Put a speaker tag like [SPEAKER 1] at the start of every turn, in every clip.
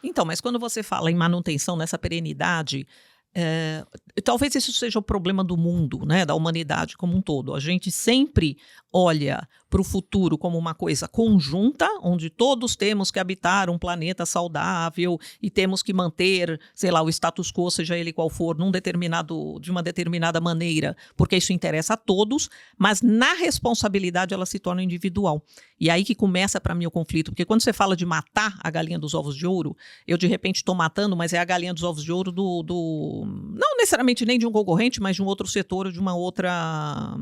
[SPEAKER 1] Então, mas quando você fala em manutenção nessa perenidade, talvez isso seja o problema do mundo, né, da humanidade como um todo. A gente sempre olha para o futuro como uma coisa conjunta, onde todos temos que habitar um planeta saudável e temos que manter, sei lá, o status quo, seja ele qual for, de uma determinada maneira, porque isso interessa a todos, mas na responsabilidade ela se torna individual. E aí que começa para mim o conflito, porque quando você fala de matar a galinha dos ovos de ouro, eu de repente estou matando, mas é a galinha dos ovos de ouro não necessariamente nem de um concorrente, mas de um outro setor ou de uma outra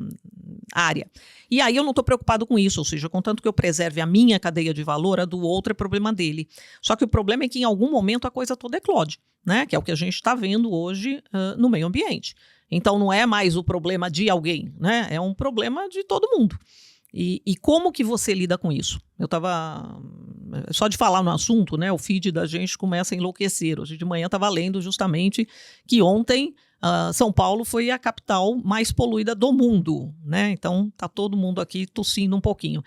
[SPEAKER 1] área. E aí eu não estou preocupado com isso, ou seja, contanto que eu preserve a minha cadeia de valor, a do outro é problema dele. Só que o problema é que em algum momento a coisa toda eclode, né? Que é o que a gente está vendo hoje no meio ambiente. Então não é mais o problema de alguém, né? É um problema de todo mundo. E como que você lida com isso? Eu estava... Só de falar no assunto, né, o feed da gente começa a enlouquecer. Hoje de manhã estava lendo justamente que ontem São Paulo foi a capital mais poluída do mundo, né? Então está todo mundo aqui tossindo um pouquinho.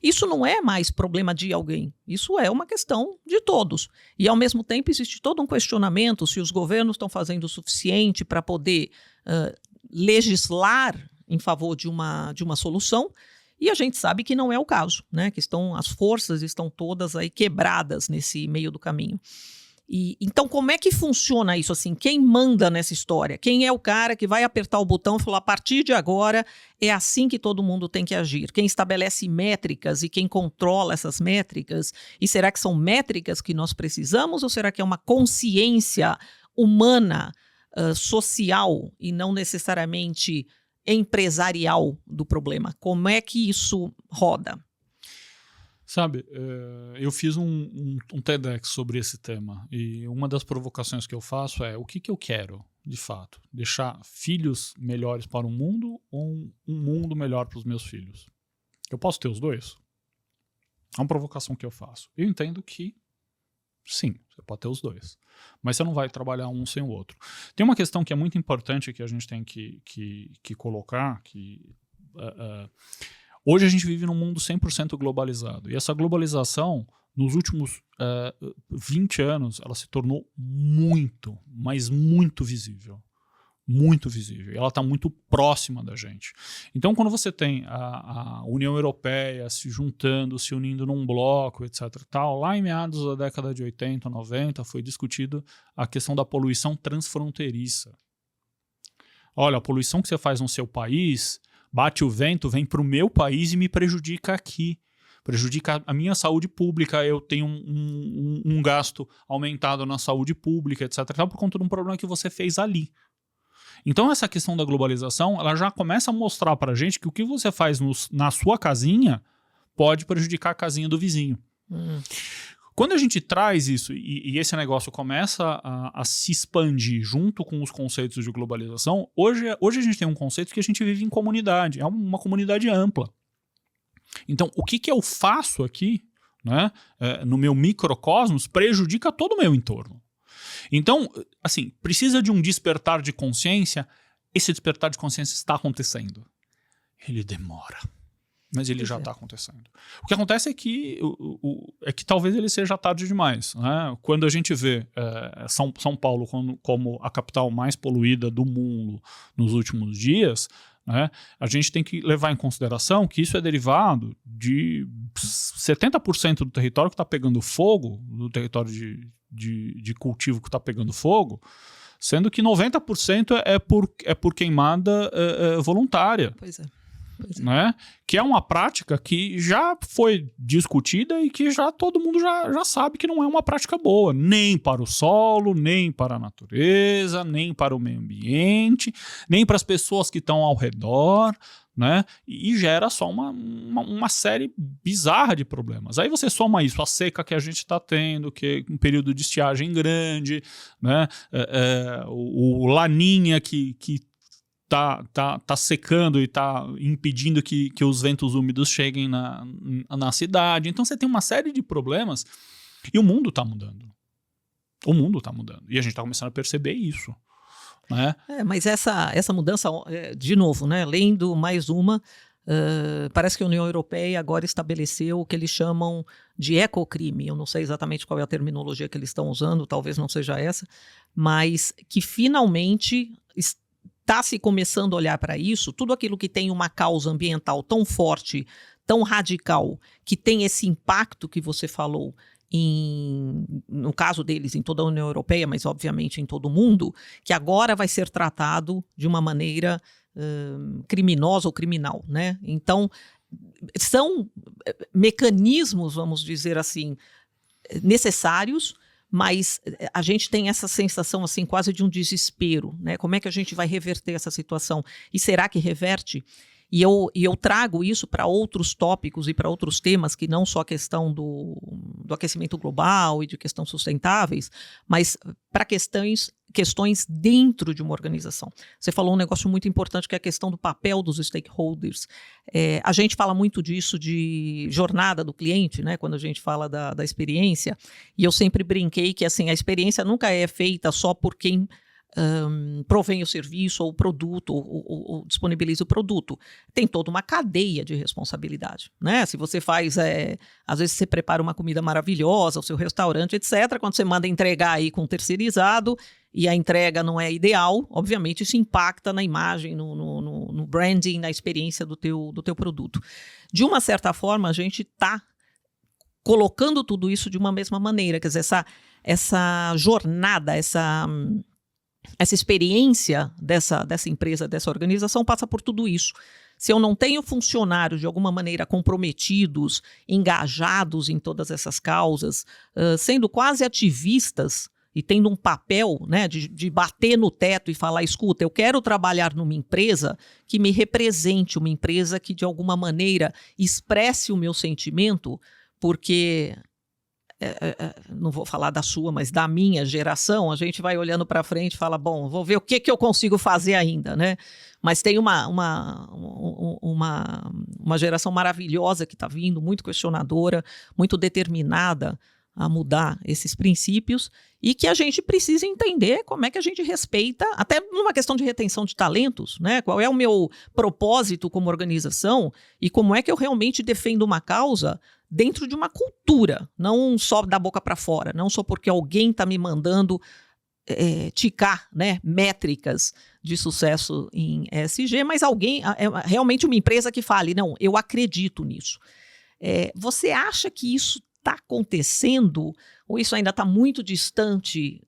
[SPEAKER 1] Isso não é mais problema de alguém, isso é uma questão de todos. E ao mesmo tempo existe todo um questionamento se os governos estão fazendo o suficiente para poder legislar em favor de uma solução, e a gente sabe que não é o caso, né? Que as forças estão todas aí quebradas nesse meio do caminho. Então, como é que funciona isso? Assim, quem manda nessa história? Quem é o cara que vai apertar o botão e falar, a partir de agora é assim que todo mundo tem que agir? Quem estabelece métricas e quem controla essas métricas? E será que são métricas que nós precisamos ou será que é uma consciência humana, social e não necessariamente empresarial do problema? Como é que isso roda?
[SPEAKER 2] Sabe, eu fiz um TEDx sobre esse tema e uma das provocações que eu faço é o que eu quero, de fato? Deixar filhos melhores para o mundo ou um mundo melhor para os meus filhos? Eu posso ter os dois? É uma provocação que eu faço. Eu entendo que sim, você pode ter os dois, mas você não vai trabalhar um sem o outro. Tem uma questão que é muito importante que a gente tem que colocar, hoje a gente vive num mundo 100% globalizado, e essa globalização, nos últimos 20 anos, ela se tornou muito, mas muito visível. Muito visível. Ela está muito próxima da gente. Então, quando você tem a União Europeia se juntando, se unindo num bloco, etc. Tal, lá em meados da década de 80, 90, foi discutido a questão da poluição transfronteiriça. Olha, a poluição que você faz no seu país, bate o vento, vem para o meu país e me prejudica aqui. Prejudica a minha saúde pública, eu tenho um gasto aumentado na saúde pública, etc. Tal, por conta de um problema que você fez ali. Então essa questão da globalização, ela já começa a mostrar pra gente que o que você faz na sua casinha pode prejudicar a casinha do vizinho. Quando a gente traz isso e esse negócio começa a se expandir junto com os conceitos de globalização, hoje a gente tem um conceito que a gente vive em comunidade, é uma comunidade ampla. Então o que eu faço aqui, né, no meu microcosmos, prejudica todo o meu entorno. Então, assim, precisa de um despertar de consciência. Esse despertar de consciência está acontecendo. Ele demora, mas ele já está acontecendo. O que acontece é que talvez ele seja tarde demais, né? Quando a gente vê São Paulo como a capital mais poluída do mundo nos últimos dias, né, a gente tem que levar em consideração que isso é derivado de 70% do território que está pegando fogo, do território de cultivo que está pegando fogo, sendo que 90% é por queimada voluntária.
[SPEAKER 1] Pois é.
[SPEAKER 2] Né? Que é uma prática que já foi discutida e que já todo mundo já sabe que não é uma prática boa, nem para o solo, nem para a natureza, nem para o meio ambiente, nem para as pessoas que estão ao redor, né? E gera só uma série bizarra de problemas. Aí você soma isso, a seca que a gente está tendo, que é um período de estiagem grande, né? O Laninha que tá secando e tá impedindo que os ventos úmidos cheguem na cidade. Então você tem uma série de problemas e o mundo tá mudando. O mundo tá mudando. E a gente tá começando a perceber isso. Né?
[SPEAKER 1] Mas essa mudança, de novo, né, lendo mais uma, Parece que a União Europeia agora estabeleceu o que eles chamam de ecocrime. Eu não sei exatamente qual é a terminologia que eles estão usando, talvez não seja essa, mas que finalmente está se começando a olhar para isso. Tudo aquilo que tem uma causa ambiental tão forte, tão radical, que tem esse impacto que você falou, no caso deles, em toda a União Europeia, mas obviamente em todo o mundo, que agora vai ser tratado de uma maneira criminosa ou criminal, né? Então, são mecanismos, vamos dizer assim, necessários, mas a gente tem essa sensação assim quase de um desespero, né? Como é que a gente vai reverter essa situação? E será que reverte? E eu trago isso para outros tópicos e para outros temas, que não só a questão do aquecimento global e de questões sustentáveis, mas para questões dentro de uma organização. Você falou um negócio muito importante, que é a questão do papel dos stakeholders. A gente fala muito disso de jornada do cliente, né, quando a gente fala da experiência, e eu sempre brinquei que assim, a experiência nunca é feita só por quem provém o serviço ou o produto ou disponibiliza o produto. Tem toda uma cadeia de responsabilidade, né? Se você faz, às vezes você prepara uma comida maravilhosa, o seu restaurante, etc. Quando você manda entregar aí com terceirizado e a entrega não é ideal, obviamente isso impacta na imagem, no branding, na experiência do teu produto. De uma certa forma, a gente está colocando tudo isso de uma mesma maneira, quer dizer, essa jornada, essa experiência dessa empresa, dessa organização, passa por tudo isso. Se eu não tenho funcionários de alguma maneira comprometidos, engajados em todas essas causas, sendo quase ativistas e tendo um papel, né, de bater no teto e falar, escuta, eu quero trabalhar numa empresa que me represente, uma empresa que de alguma maneira expresse o meu sentimento, porque não vou falar da sua, mas da minha geração, a gente vai olhando para frente e fala, bom, vou ver o que eu consigo fazer ainda, né? Mas tem uma geração maravilhosa que está vindo, muito questionadora, muito determinada a mudar esses princípios, e que a gente precisa entender como é que a gente respeita, até numa questão de retenção de talentos, né? Qual é o meu propósito como organização e como é que eu realmente defendo uma causa dentro de uma cultura, não só da boca para fora, não só porque alguém está me mandando ticar, né, métricas de sucesso em ESG, mas realmente uma empresa que fale, não, eu acredito nisso. Você acha que isso está acontecendo ou isso ainda está muito distante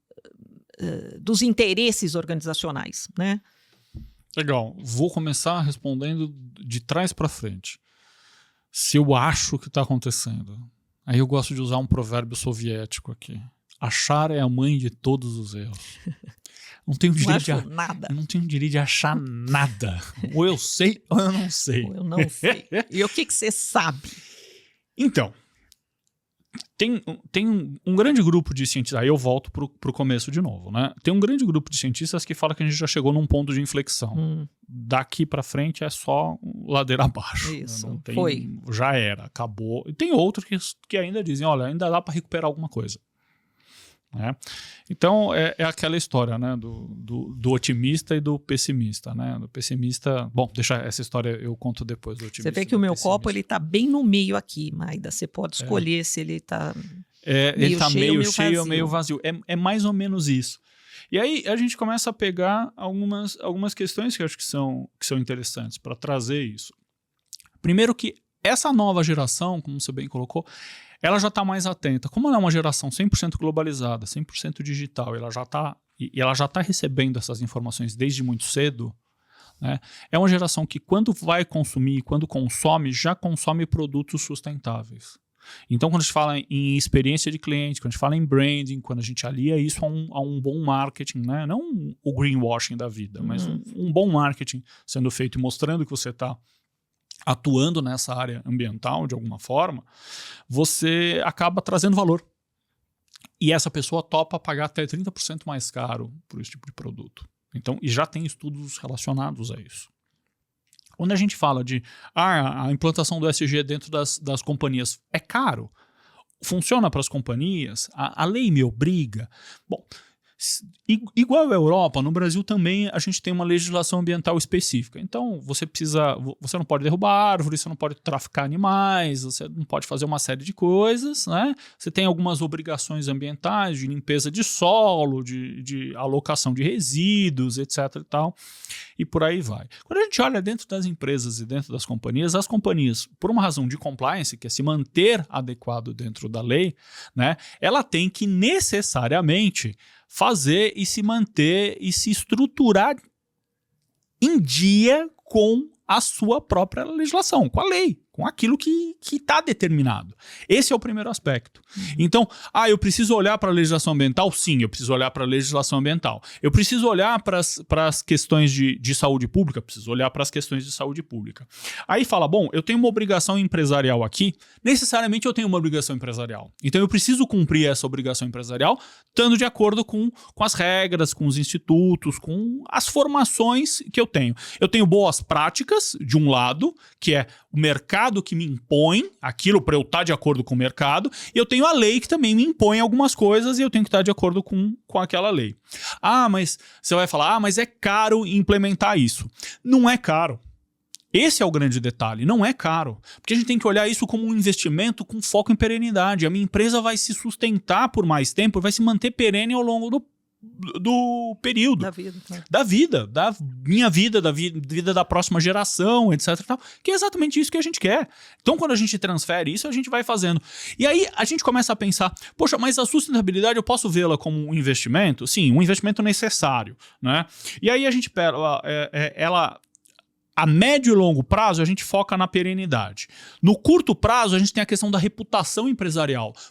[SPEAKER 1] dos interesses organizacionais, né?
[SPEAKER 2] Legal. Vou começar respondendo de trás para frente. Se eu acho que está acontecendo, aí eu gosto de usar um provérbio soviético aqui. Achar é a mãe de todos os erros. Não tenho
[SPEAKER 1] nada.
[SPEAKER 2] Não tenho direito de achar nada. Ou eu sei ou eu não sei.
[SPEAKER 1] Ou eu não sei. E o que você sabe?
[SPEAKER 2] Então, tem um grande grupo de cientistas, aí eu volto pro começo de novo, né? Tem um grande grupo de cientistas que fala que a gente já chegou num ponto de inflexão. Daqui para frente é só ladeira abaixo.
[SPEAKER 1] Isso,
[SPEAKER 2] não tem,
[SPEAKER 1] foi.
[SPEAKER 2] Já era, acabou. E tem outros que ainda dizem, olha, ainda dá para recuperar alguma coisa. Né? Então, é aquela história, né, do otimista e do pessimista, né? Do pessimista... Bom, deixa essa história, eu conto depois do otimista.
[SPEAKER 1] Você vê que o meu copo está bem no meio aqui, Maida. Você pode escolher se ele está
[SPEAKER 2] ele está meio cheio ou
[SPEAKER 1] vazio.
[SPEAKER 2] meio vazio. É mais ou menos isso. E aí a gente começa a pegar algumas questões que eu acho que são interessantes para trazer isso. Primeiro que essa nova geração, como você bem colocou, ela já está mais atenta. Como ela é uma geração 100% globalizada, 100% digital, ela já está recebendo essas informações desde muito cedo, né? É uma geração que quando vai consumir, quando consome, já consome produtos sustentáveis. Então, quando a gente fala em experiência de cliente, quando a gente fala em branding, quando a gente alia isso a um bom marketing, né? Não o greenwashing da vida, mas um bom marketing sendo feito e mostrando que você está atuando nessa área ambiental de alguma forma, você acaba trazendo valor. E essa pessoa topa pagar até 30% mais caro por esse tipo de produto. Então, e já tem estudos relacionados a isso. Quando a gente fala de a implantação do ESG dentro das companhias é caro, funciona para as companhias, a lei me obriga. Bom, Igual a Europa, no Brasil também a gente tem uma legislação ambiental específica. Então, você não pode derrubar árvores, você não pode traficar animais, você não pode fazer uma série de coisas, né? Você tem algumas obrigações ambientais de limpeza de solo, de alocação de resíduos, etc. e tal, e por aí vai. Quando a gente olha dentro das empresas e dentro das companhias, as companhias, por uma razão de compliance, que é se manter adequado dentro da lei, né? Ela tem que necessariamente fazer e se manter e se estruturar em dia com a sua própria legislação, com a lei, com aquilo que está determinado. Esse é o primeiro aspecto. Então, eu preciso olhar para a legislação ambiental? Sim, eu preciso olhar para a legislação ambiental. Eu preciso olhar para as questões de saúde pública? Preciso olhar para as questões de saúde pública. Aí fala, bom, eu tenho uma obrigação empresarial aqui, necessariamente eu tenho uma obrigação empresarial. Então eu preciso cumprir essa obrigação empresarial, estando de acordo com as regras, com os institutos, com as formações que eu tenho. Eu tenho boas práticas, de um lado, que é o mercado que me impõe aquilo para eu estar de acordo com o mercado, e eu tenho a lei que também me impõe algumas coisas e eu tenho que estar de acordo com aquela lei. Mas você vai falar, mas é caro implementar isso. Não é caro. Esse é o grande detalhe, não é caro. Porque a gente tem que olhar isso como um investimento com foco em perenidade. A minha empresa vai se sustentar por mais tempo, vai se manter perene ao longo do período.
[SPEAKER 1] Da vida. Claro.
[SPEAKER 2] Da vida, da minha vida, da vida da próxima geração, etc. Tal, que é exatamente isso que a gente quer. Então, quando a gente transfere isso, a gente vai fazendo. E aí, a gente começa a pensar, poxa, mas a sustentabilidade eu posso vê-la como um investimento? Sim, um investimento necessário, né? E aí a gente a médio e longo prazo, a gente foca na perenidade. No curto prazo, a gente tem a questão da reputação empresarial.